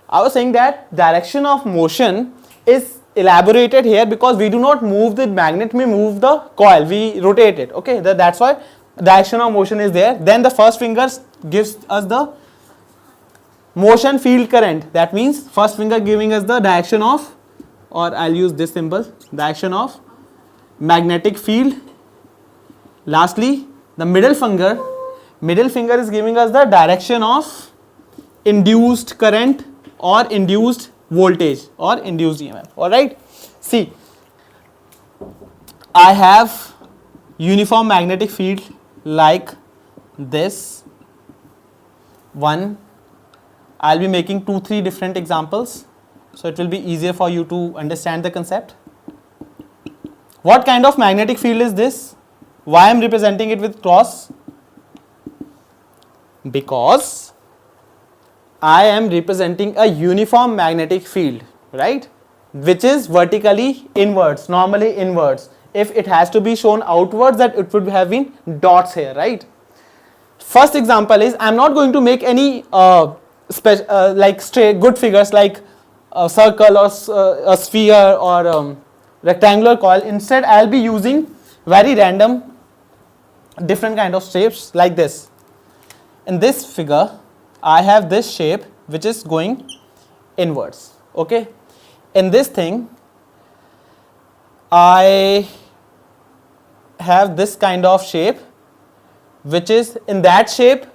I was saying that direction of motion is elaborated here because we do not move the magnet, we move the coil, we rotate it. Okay, that's why direction of motion is there. Then the first finger gives us the motion field current. That means first finger giving us the direction of, or I'll use this symbol, direction of magnetic field. Lastly, the middle finger is giving us the direction of induced current or induced voltage or induced EMF. Alright, see, I have uniform magnetic field like this one. I'll be making 2-3 different examples, so it will be easier for you to understand the concept. What kind of magnetic field is this? Why I am representing it with cross? Because I am representing a uniform magnetic field, right, which is vertically inwards, normally inwards. If it has to be shown outwards, that it would have been dots here, right? First example is, I am not going to make any like straight good figures like a circle or a sphere or rectangular coil. Instead, I will be using very random different kind of shapes like this. In this figure, I have this shape which is going inwards. Okay, in this thing I have this kind of shape which is in that shape.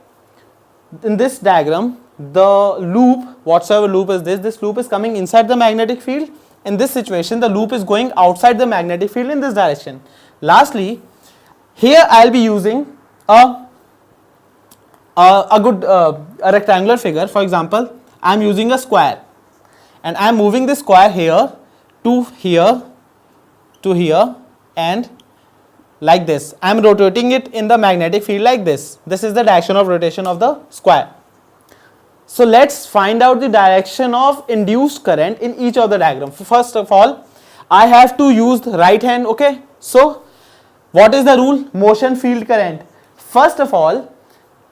In this diagram, the loop, whatsoever loop is this loop is coming inside the magnetic field. In this situation, the loop is going outside the magnetic field in this direction. Lastly, here I will be using a rectangular figure. For example, I am using a square and I am moving this square here to here to here and like this. I am rotating it in the magnetic field like this. This is the direction of rotation of the square. So let's find out the direction of induced current in each of the diagram. First of all, I have to use the right hand. Okay, so what is the rule? Motion field current. First of all,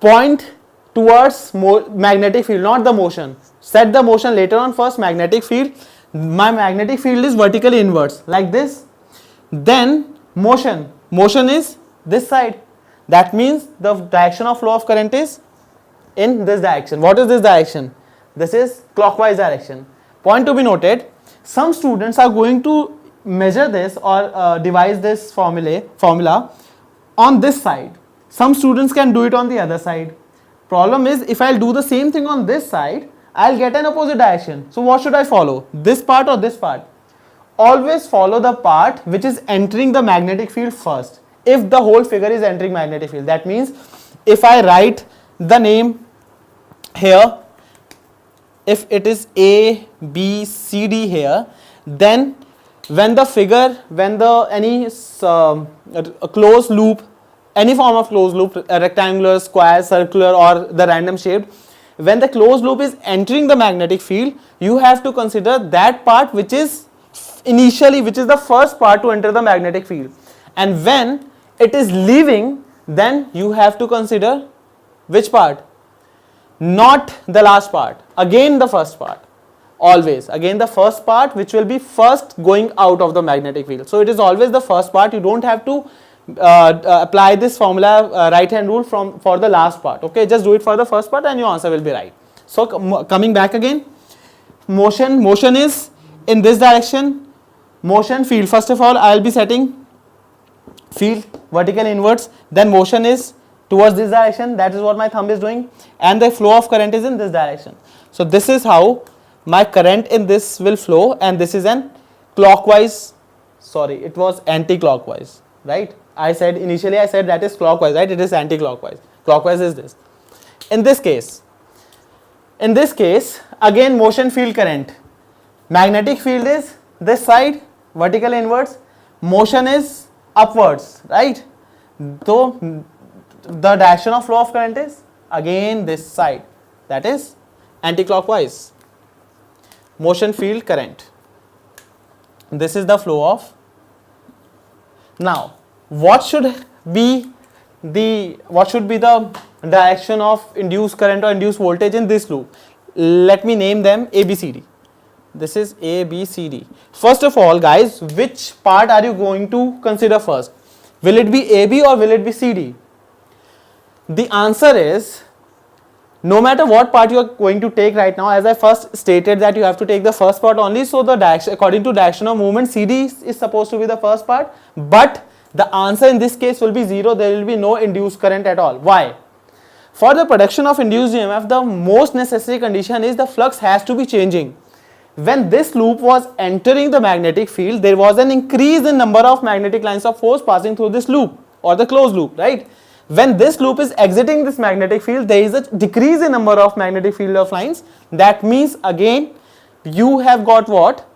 point towards magnetic field, not the motion. Set the motion later on. First magnetic field. My magnetic field is vertically inwards like this. Then motion is this side. That means the direction of flow of current is in this direction. What is this direction? This is clockwise direction. Point to be noted, some students are going to measure this or devise this formula on this side. Some students can do it on the other side. Problem is, if I'll do the same thing on this side, I'll get an opposite direction. So what should I follow? This part or this part? Always follow the part which is entering the magnetic field first. If the whole figure is entering magnetic field, that means if I write the name here, if it is A, B, C, D here, then when any closed loop, any form of closed loop, a rectangular, square, circular or the random shaped, when the closed loop is entering the magnetic field, you have to consider that part which is the first part to enter the magnetic field, and when it is leaving, then you have to consider which part? Not the last part, again the first part. Always again the first part which will be first going out of the magnetic field. So it is always the first part. You don't have to apply this formula right hand rule for the last part. Okay, just do it for the first part and your answer will be right. So coming back again, motion is in this direction. Motion field, first of all I will be setting field vertical inwards, then motion is towards this direction, that is what my thumb is doing, and the flow of current is in this direction. So this is how my current in this will flow, and this is an clockwise, sorry, it was anti-clockwise, right? Initially I said that is clockwise, right? It is anti-clockwise. Clockwise is this. In this case, again motion field current. Magnetic field is this side, vertical inwards. Motion is upwards, right? So the direction of flow of current is again this side, that is anti-clockwise. Motion field current. This is the flow of. Now, what should be the direction of induced current or induced voltage in this loop? let me name them A, B, C, D. This is A, B, C, D. First of all, guys, which part are you going to consider first? Will it be A, B or will it be C, D? The answer is, no matter what part you are going to take right now, as I first stated that you have to take the first part only, so the direction, according to direction of movement, CD is supposed to be the first part, but the answer in this case will be 0, there will be no induced current at all. Why? For the production of induced EMF, the most necessary condition is the flux has to be changing. When this loop was entering the magnetic field, there was an increase in number of magnetic lines of force passing through this loop or the closed loop, right? When this loop is exiting this magnetic field, there is a decrease in number of magnetic field of lines. That means again you have got what?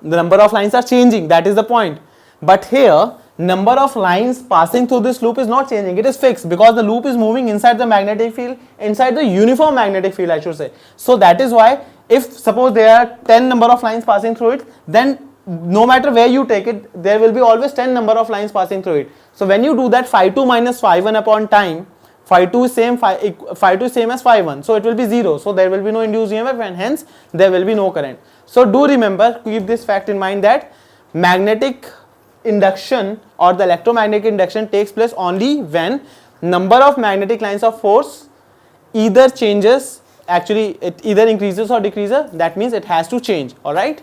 The number of lines are changing, that is the point. But here number of lines passing through this loop is not changing, it is fixed because the loop is moving inside the magnetic field, inside the uniform magnetic field I should say. So that is why if suppose there are 10 number of lines passing through it, then no matter where you take it, there will be always 10 number of lines passing through it. So when you do that, phi 2 minus phi 1 upon time, phi 2 is same, phi 2 is same as phi 1, so it will be 0, so there will be no induced EMF and hence there will be no current. So do remember, keep this fact in mind that magnetic induction or the electromagnetic induction takes place only when number of magnetic lines of force either changes, actually it either increases or decreases, that means it has to change, alright.